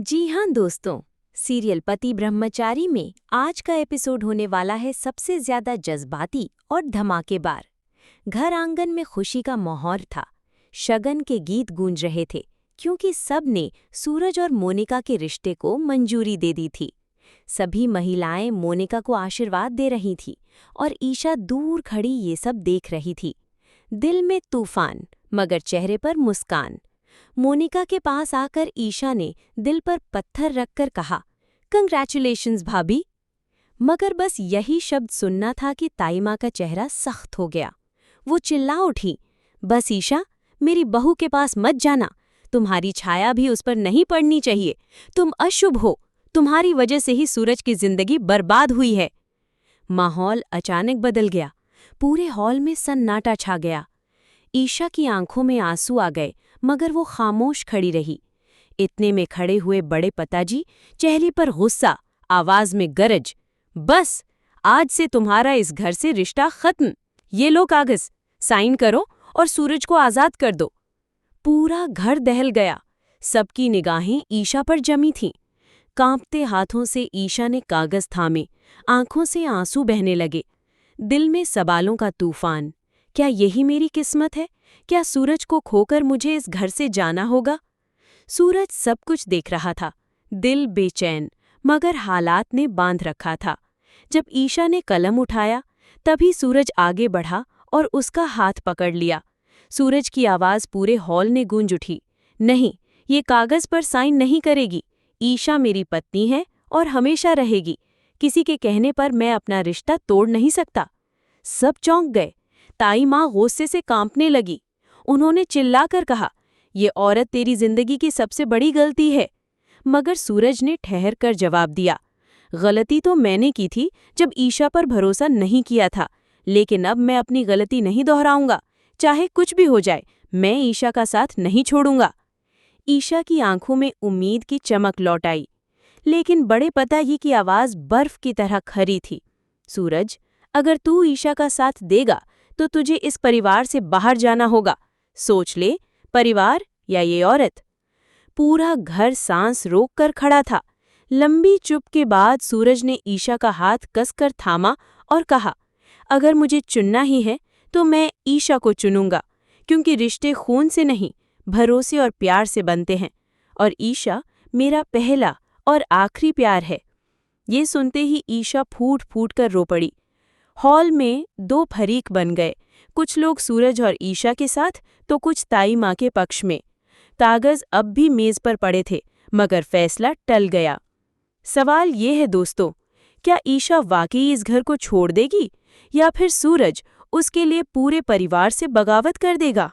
जी हाँ दोस्तों, सीरियल पति ब्रह्मचारी में आज का एपिसोड होने वाला है सबसे ज्यादा जज्बाती और धमाकेदार। घर आंगन में खुशी का माहौल था। शगन के गीत गूंज रहे थे क्योंकि सब ने सूरज और मोनिका के रिश्ते को मंजूरी दे दी थी। सभी महिलाएं मोनिका को आशीर्वाद दे रही थी और ईशा दूर खड़ी ये सब देख रही थी। दिल में तूफान मगर चेहरे पर मुस्कान। मोनिका के पास आकर ईशा ने दिल पर पत्थर रखकर कहा, कंग्रेचुलेशंस भाभी। मगर बस यही शब्द सुनना था कि ताई माँ का चेहरा सख्त हो गया। वो चिल्ला उठी, बस ईशा, मेरी बहू के पास मत जाना। तुम्हारी छाया भी उस पर नहीं पड़नी चाहिए। तुम अशुभ हो। तुम्हारी वजह से ही सूरज की जिंदगी बर्बाद हुई है। माहौल अचानक बदल गया। पूरे हॉल में सन्नाटा छा गया। ईशा की आंखों में आंसू आ गए मगर वो खामोश खड़ी रही। इतने में खड़े हुए बड़े पिताजी, चेहरे पर गुस्सा, आवाज में गरज, बस आज से तुम्हारा इस घर से रिश्ता खत्म। ये लो कागज, साइन करो और सूरज को आजाद कर दो। पूरा घर दहल गया। सबकी निगाहें ईशा पर जमी थीं। कांपते हाथों से ईशा ने कागज थामे, आंखों से आंसू बहने लगे। दिल में सवालों का तूफान। क्या यही मेरी किस्मत है? क्या सूरज को खोकर मुझे इस घर से जाना होगा? सूरज सब कुछ देख रहा था, दिल बेचैन, मगर हालात ने बांध रखा था। जब ईशा ने कलम उठाया, तभी सूरज आगे बढ़ा और उसका हाथ पकड़ लिया। सूरज की आवाज़ पूरे हॉल में गूंज उठी, नहीं, ये कागज पर साइन नहीं करेगी। ईशा मेरी पत्नी है और हमेशा रहेगी। किसी के कहने पर मैं अपना रिश्ता तोड़ नहीं सकता। सब चौंक गए। ताई माँ गुस्से से कांपने लगी। उन्होंने चिल्लाकर कहा, ये औरत तेरी जिंदगी की सबसे बड़ी गलती है। मगर सूरज ने ठहर कर जवाब दिया, गलती तो मैंने की थी जब ईशा पर भरोसा नहीं किया था, लेकिन अब मैं अपनी गलती नहीं दोहराऊंगा। चाहे कुछ भी हो जाए, मैं ईशा का साथ नहीं छोड़ूंगा। ईशा की आंखों में उम्मीद की चमक लौट आई, लेकिन बड़े पिताजी की आवाज़ बर्फ की तरह खरी थी। सूरज, अगर तू ईशा का साथ देगा तो तुझे इस परिवार से बाहर जाना होगा। सोच ले, परिवार या ये औरत। पूरा घर सांस रोककर खड़ा था। लंबी चुप के बाद सूरज ने ईशा का हाथ कसकर थामा और कहा, अगर मुझे चुनना ही है तो मैं ईशा को चुनूंगा, क्योंकि रिश्ते खून से नहीं, भरोसे और प्यार से बनते हैं, और ईशा मेरा पहला और आखिरी प्यार है। ये सुनते ही ईशा फूट फूट कर रो पड़ी। हॉल में दो फरीक बन गए, कुछ लोग सूरज और ईशा के साथ तो कुछ ताई माँ के पक्ष में। कागज अब भी मेज पर पड़े थे, मगर फैसला टल गया। सवाल ये है दोस्तों, क्या ईशा वाकई इस घर को छोड़ देगी या फिर सूरज उसके लिए पूरे परिवार से बगावत कर देगा?